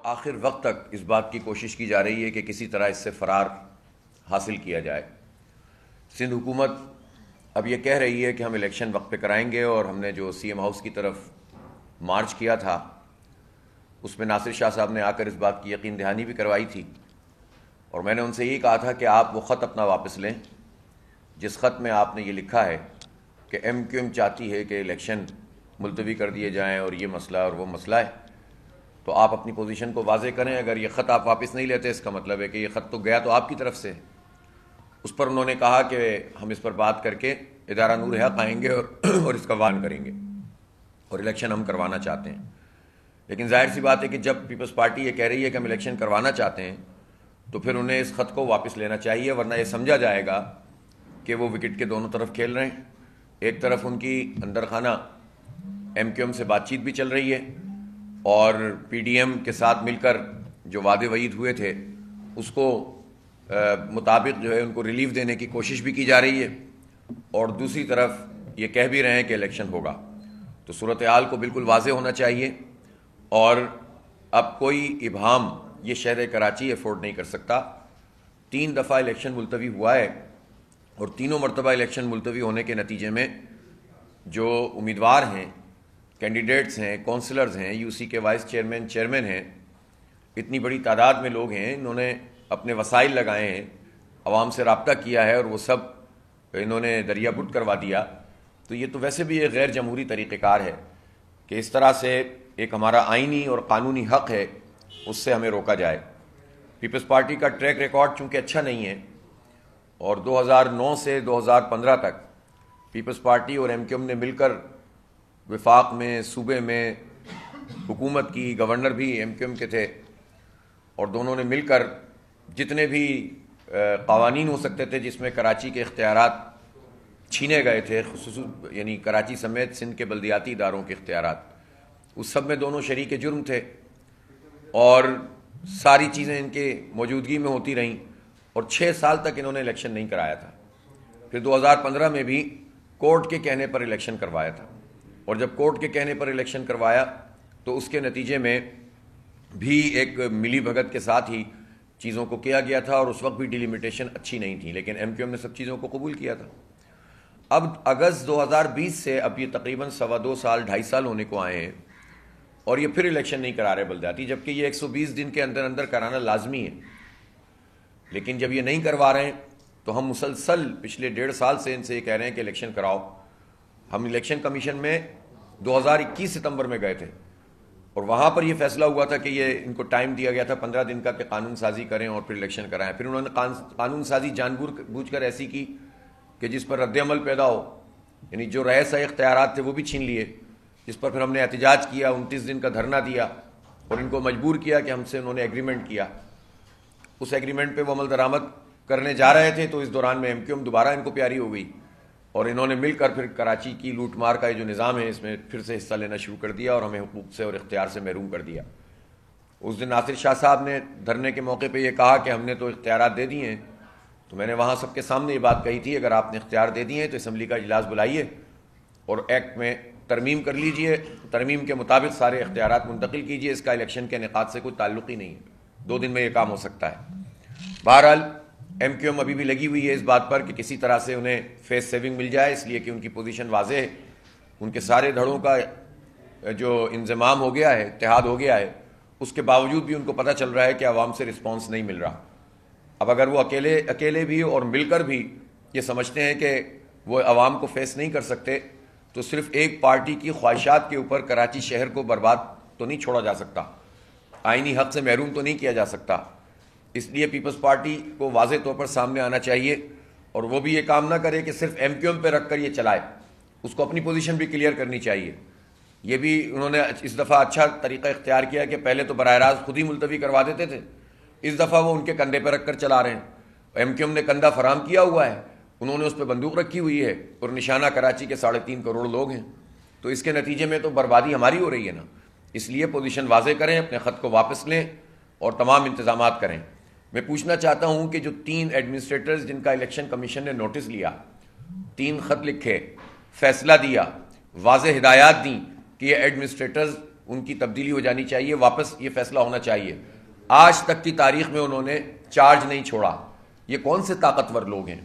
آخر وقت تک اس بات کی کوشش کی جا رہی ہے کہ کسی طرح اس سے فرار حاصل کیا جائے۔ سندھ حکومت اب یہ کہہ رہی ہے کہ ہم الیکشن وقت پہ کرائیں گے، اور ہم نے جو سی ایم ہاؤس کی طرف مارچ کیا تھا اس میں ناصر شاہ صاحب نے آ کر اس بات کی یقین دہانی بھی کروائی تھی، اور میں نے ان سے یہی کہا تھا کہ آپ وہ خط اپنا واپس لیں جس خط میں آپ نے یہ لکھا ہے کہ ایم کیو ایم چاہتی ہے کہ الیکشن ملتوی کر دیے جائیں اور یہ مسئلہ اور وہ مسئلہ ہے، تو آپ اپنی پوزیشن کو واضح کریں۔ اگر یہ خط آپ واپس نہیں لیتے اس کا مطلب ہے کہ یہ خط تو گیا تو آپ کی طرف سے۔ اس پر انہوں نے کہا کہ ہم اس پر بات کر کے ادارہ نور حق آئیں گے اور اس کا وان کریں گے، اور الیکشن ہم کروانا چاہتے ہیں۔ لیکن ظاہر سی بات ہے کہ جب پیپلز پارٹی یہ کہہ رہی ہے کہ ہم الیکشن کروانا چاہتے ہیں تو پھر انہیں اس خط کو واپس لینا چاہیے، ورنہ یہ سمجھا جائے گا کہ وہ وکٹ کے دونوں طرف کھیل رہے ہیں۔ ایک طرف ان کی اندر خانہ ایم کیو ایم سے بات چیت بھی چل رہی ہے، اور پی ڈی ایم کے ساتھ مل کر جو وعدے وعید ہوئے تھے اس کو مطابق جو ہے ان کو ریلیف دینے کی کوشش بھی کی جا رہی ہے، اور دوسری طرف یہ کہہ بھی رہے ہیں کہ الیکشن ہوگا۔ تو صورتحال کو بالکل واضح ہونا چاہیے، اور اب کوئی ابہام یہ شہر کراچی افورڈ نہیں کر سکتا۔ 3 دفعہ الیکشن ملتوی ہوا ہے، اور تینوں مرتبہ الیکشن ملتوی ہونے کے نتیجے میں جو امیدوار ہیں، کینڈیڈیٹس ہیں، کونسلرز ہیں، یو سی کے وائس چیئرمین ہیں، اتنی بڑی تعداد میں لوگ ہیں، انہوں نے اپنے وسائل لگائے ہیں، عوام سے رابطہ کیا ہے، اور وہ سب انہوں نے دریا بٹ کروا دیا۔ تو یہ تو ویسے بھی ایک غیر جمہوری طریقہ کار ہے کہ اس طرح سے ایک ہمارا آئینی اور قانونی حق ہے اس سے ہمیں روکا جائے۔ پیپلز پارٹی کا ٹریک ریکارڈ چونکہ اچھا نہیں ہے، اور 2009 سے 2015 تک پیپلز پارٹی اور ایم کیو ایم نے مل کر وفاق میں، صوبے میں حکومت کی، گورنر بھی ایم کیو ایم کے تھے، اور دونوں نے مل کر جتنے بھی قوانین ہو سکتے تھے جس میں کراچی کے اختیارات چھینے گئے تھے، خصوصاً یعنی کراچی سمیت سندھ کے بلدیاتی اداروں کے اختیارات، اس سب میں دونوں شریک جرم تھے، اور ساری چیزیں ان کے موجودگی میں ہوتی رہیں، اور 6 سال تک انہوں نے الیکشن نہیں کرایا تھا۔ پھر 2015 میں بھی کورٹ کے کہنے پر الیکشن کروایا تھا، اور جب کورٹ کے کہنے پر الیکشن کروایا تو اس کے نتیجے میں بھی ایک ملی بھگت کے ساتھ ہی چیزوں کو کیا گیا تھا، اور اس وقت بھی ڈیلیمیٹیشن اچھی نہیں تھی، لیکن ایم کیو ایم نے سب چیزوں کو قبول کیا تھا۔ اب اگست 2020 سے اب یہ تقریباً 2.25 سال 2.5 سال ہونے کو آئے ہیں، اور یہ پھر الیکشن نہیں کرا رہے بلدیاتی، جبکہ یہ 120 دن کے اندر اندر کرانا لازمی ہے۔ لیکن جب یہ نہیں کروا رہے ہیں تو ہم مسلسل پچھلے 1.5 سال سے ان سے یہ کہہ رہے ہیں کہ الیکشن کراؤ۔ ہم الیکشن کمیشن میں 2021 ستمبر میں گئے تھے، اور وہاں پر یہ فیصلہ ہوا تھا کہ یہ ان کو ٹائم دیا گیا تھا 15 دن کا کہ قانون سازی کریں اور پھر الیکشن کرائیں۔ پھر انہوں نے قانون سازی جان بوجھ کر ایسی کی کہ جس پر رد عمل پیدا ہو، یعنی جو رئیس اختیارات تھے وہ بھی چھین لیے، جس پر پھر ہم نے احتجاج کیا، 29 دن کا دھرنا دیا، اور ان کو مجبور کیا کہ ہم سے انہوں نے ایگریمنٹ کیا۔ اس ایگریمنٹ پہ وہ عمل درآمد کرنے جا رہے تھے تو اس دوران میں ایم کیو ایم دوبارہ ان کو پیاری ہو گئی، اور انہوں نے مل کر پھر کراچی کی لوٹ مار کا یہ جو نظام ہے اس میں پھر سے حصہ لینا شروع کر دیا، اور ہمیں حقوق سے اور اختیار سے محروم کر دیا۔ اس دن ناصر شاہ صاحب نے دھرنے کے موقع پہ یہ کہا کہ ہم نے تو اختیارات دے دیے ہیں، تو میں نے وہاں سب کے سامنے یہ بات کہی تھی، اگر آپ نے اختیار دے دیے ہیں تو اسمبلی کا اجلاس بلائیے اور ایکٹ میں ترمیم کر لیجئے، ترمیم کے مطابق سارے اختیارات منتقل کیجئے، اس کا الیکشن کے انعقاد سے کوئی تعلق ہی نہیں ہے، 2 دن میں یہ کام ہو سکتا ہے۔ بہرحال ایم کیو ایم ابھی بھی لگی ہوئی ہے اس بات پر کہ کسی طرح سے انہیں فیس سیونگ مل جائے، اس لیے کہ ان کی پوزیشن واضح ہے، ان کے سارے دھڑوں کا جو انضمام ہو گیا ہے، اتحاد ہو گیا ہے، اس کے باوجود بھی ان کو پتہ چل رہا ہے کہ عوام سے رسپانس نہیں مل رہا۔ اب اگر وہ اکیلے بھی اور مل کر بھی یہ سمجھتے ہیں کہ وہ عوام کو فیس نہیں کر سکتے، تو صرف ایک پارٹی کی خواہشات کے اوپر کراچی شہر کو برباد تو نہیں چھوڑا جا سکتا، آئینی حق سے محروم تو نہیں کیا جا سکتا۔ اس لیے پیپلز پارٹی کو واضح طور پر سامنے آنا چاہیے، اور وہ بھی یہ کام نہ کرے کہ صرف ایم کیو ایم پہ رکھ کر یہ چلائے، اس کو اپنی پوزیشن بھی کلیئر کرنی چاہیے۔ یہ بھی انہوں نے اس دفعہ اچھا طریقہ اختیار کیا کہ پہلے تو براہ راست خود ہی ملتوی کروا دیتے تھے، اس دفعہ وہ ان کے کندھے پہ رکھ کر چلا رہے ہیں۔ ایم کیو ایم نے کندھا فراہم کیا ہوا ہے، انہوں نے اس پہ بندوق رکھی ہوئی ہے، اور نشانہ کراچی کے 3.5 کروڑ لوگ ہیں، تو اس کے نتیجے میں تو بربادی ہماری ہو رہی ہے نا۔ اس لیے پوزیشن واضح کریں، اپنے خط کو واپس لیں، اور تمام انتظامات کریں۔ میں پوچھنا چاہتا ہوں کہ جو 3 ایڈمنسٹریٹرز جن کا الیکشن کمیشن نے نوٹس لیا، 3 خط لکھے، فیصلہ دیا، واضح ہدایات دیں کہ یہ ایڈمنسٹریٹرز ان کی تبدیلی ہو جانی چاہیے, واپس یہ فیصلہ ہونا چاہیے. آج تک کی تاریخ میں انہوں نے چارج نہیں چھوڑا. یہ کون سے طاقتور لوگ ہیں؟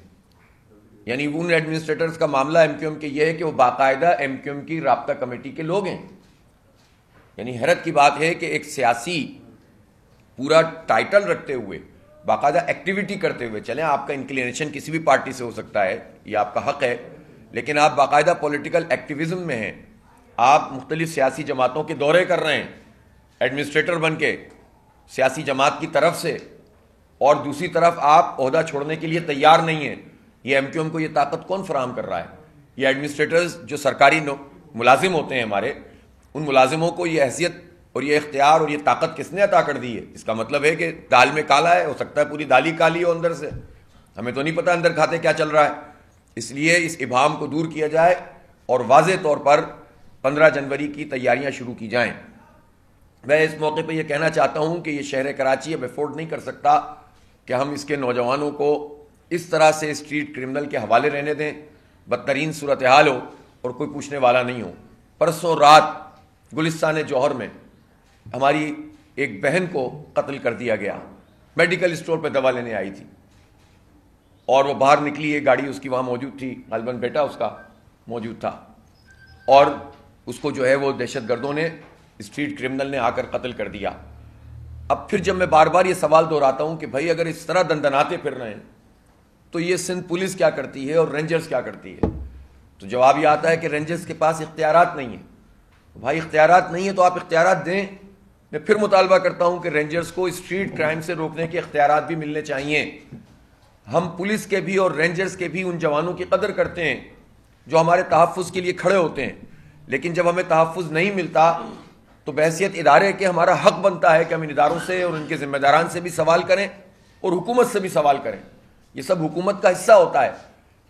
یعنی ان ایڈمنسٹریٹرز کا معاملہ ایم کیو ایم کے یہ ہے کہ وہ باقاعدہ ایم کیو ایم کی رابطہ کمیٹی کے لوگ ہیں. یعنی حیرت کی بات ہے کہ ایک سیاسی پورا ٹائٹل رکھتے ہوئے, باقاعدہ ایکٹیویٹی کرتے ہوئے, چلیں آپ کا انکلینیشن کسی بھی پارٹی سے ہو سکتا ہے, یہ آپ کا حق ہے, لیکن آپ باقاعدہ پولیٹیکل ایکٹیویزم میں ہیں, آپ مختلف سیاسی جماعتوں کے دورے کر رہے ہیں ایڈمنسٹریٹر بن کے سیاسی جماعت کی طرف سے, اور دوسری طرف آپ عہدہ چھوڑنے کے لیے تیار نہیں ہیں. یہ ایم کیو ایم کو یہ طاقت کون فراہم کر رہا ہے؟ یہ ایڈمنسٹریٹرز جو سرکاری ملازم ہوتے ہیں ہمارے, ان ملازموں کو یہ حیثیت اور یہ اختیار اور یہ طاقت کس نے عطا کر دی ہے؟ اس کا مطلب ہے کہ دال میں کالا ہے, ہو سکتا ہے پوری دال ہی کالی ہو اندر سے, ہمیں تو نہیں پتہ اندر کھاتے کیا چل رہا ہے. اس لیے اس ابہام کو دور کیا جائے اور واضح طور پر 15 جنوری کی تیاریاں شروع کی جائیں. میں اس موقع پہ یہ کہنا چاہتا ہوں کہ یہ شہر کراچی اب افورڈ نہیں کر سکتا کہ ہم اس کے نوجوانوں کو اس طرح سے اسٹریٹ کرمنل کے حوالے رہنے دیں, بدترین صورتحال ہو اور کوئی پوچھنے والا نہیں ہو. پرسوں رات گلستان جوہر میں ہماری ایک بہن کو قتل کر دیا گیا, میڈیکل اسٹور پہ دوا لینے آئی تھی, اور وہ باہر نکلی, ایک گاڑی اس کی وہاں موجود تھی, غالباً بیٹا اس کا موجود تھا, اور اس کو جو ہے وہ دہشت گردوں نے, اسٹریٹ کرمنل نے آ کر قتل کر دیا. اب پھر جب میں بار بار یہ سوال دہراتا ہوں کہ بھائی اگر اس طرح دندناتے پھر رہے ہیں تو یہ سندھ پولیس کیا کرتی ہے اور رینجرز کیا کرتی ہے؟ تو جواب یہ آتا ہے کہ رینجرز کے پاس اختیارات نہیں ہیں. بھائی اختیارات نہیں ہیں تو آپ اختیارات دیں. میں پھر مطالبہ کرتا ہوں کہ رینجرز کو اسٹریٹ کرائم سے روکنے کے اختیارات بھی ملنے چاہیے. ہم پولیس کے بھی اور رینجرز کے بھی ان جوانوں کی قدر کرتے ہیں جو ہمارے تحفظ کے لیے کھڑے ہوتے ہیں, لیکن جب ہمیں تحفظ نہیں ملتا تو بحیثیت ادارے کے ہمارا حق بنتا ہے کہ ہم ان اداروں سے اور ان کے ذمہ داران سے بھی سوال کریں اور حکومت سے بھی سوال کریں. یہ سب حکومت کا حصہ ہوتا ہے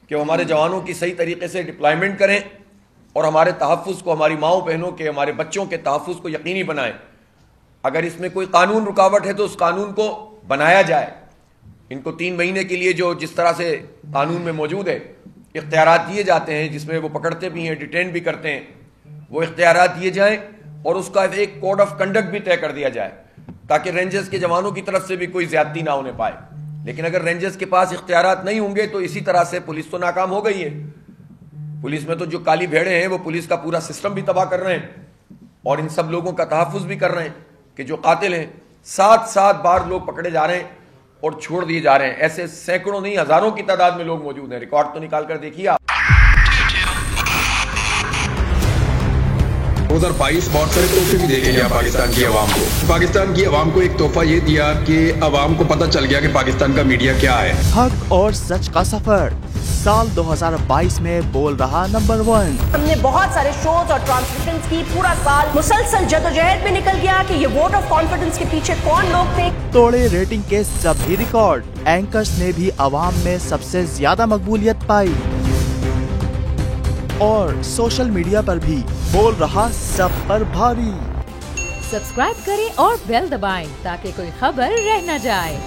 کہ وہ ہمارے جوانوں کی صحیح طریقے سے ڈپلائمنٹ کریں اور ہمارے تحفظ کو, ہماری ماؤں بہنوں کے, ہمارے بچوں کے تحفظ کو یقینی بنائیں. اگر اس میں کوئی قانون رکاوٹ ہے تو اس قانون کو بنایا جائے. ان کو 3 مہینے کے لیے جو جس طرح سے قانون میں موجود ہے اختیارات دیے جاتے ہیں, جس میں وہ پکڑتے بھی ہیں, ڈیٹین بھی کرتے ہیں, وہ اختیارات دیے جائیں اور اس کا ایک کوڈ آف کنڈکٹ بھی طے کر دیا جائے تاکہ رینجرز کے جوانوں کی طرف سے بھی کوئی زیادتی نہ ہونے پائے. لیکن اگر رینجرز کے پاس اختیارات نہیں ہوں گے تو اسی طرح سے پولیس تو ناکام ہو گئی ہے. پولیس میں تو جو کالی بھیڑیں ہیں وہ پولیس کا پورا سسٹم بھی تباہ کر رہے ہیں اور ان سب لوگوں کا تحفظ بھی کر رہے ہیں کہ جو قاتل ہیں 7 بار لوگ پکڑے جا رہے ہیں اور چھوڑ دیے جا رہے ہیں. ایسے سینکڑوں نہیں ہزاروں کی تعداد میں لوگ موجود ہیں. ریکارڈ تو نکال کر دیکھیے آپ. 2022 بہت سارے تحفے بھی دے کے گیا پاکستان کی عوام کو. پاکستان کی عوام کو ایک تحفہ یہ دیا کہ عوام کو پتہ چل گیا کہ پاکستان کا میڈیا کیا ہے. حق اور سچ کا سفر سال 2022 میں بول رہا نمبر 1. ہم نے بہت سارے شوز اور ٹرانسمیشنز کی, پورا سال مسلسل جدوجہد میں نکل گیا کہ یہ ووٹ آف کانفیڈنس کے پیچھے کون لوگ تھے. توڑے ریٹنگ کے سبھی ریکارڈ. اینکرز نے بھی عوام میں سب سے زیادہ مقبولیت پائی اور سوشل میڈیا پر بھی بول رہا سب پر بھاری. سبسکرائب کریں اور بیل دبائیں تاکہ کوئی خبر رہ نہ جائے.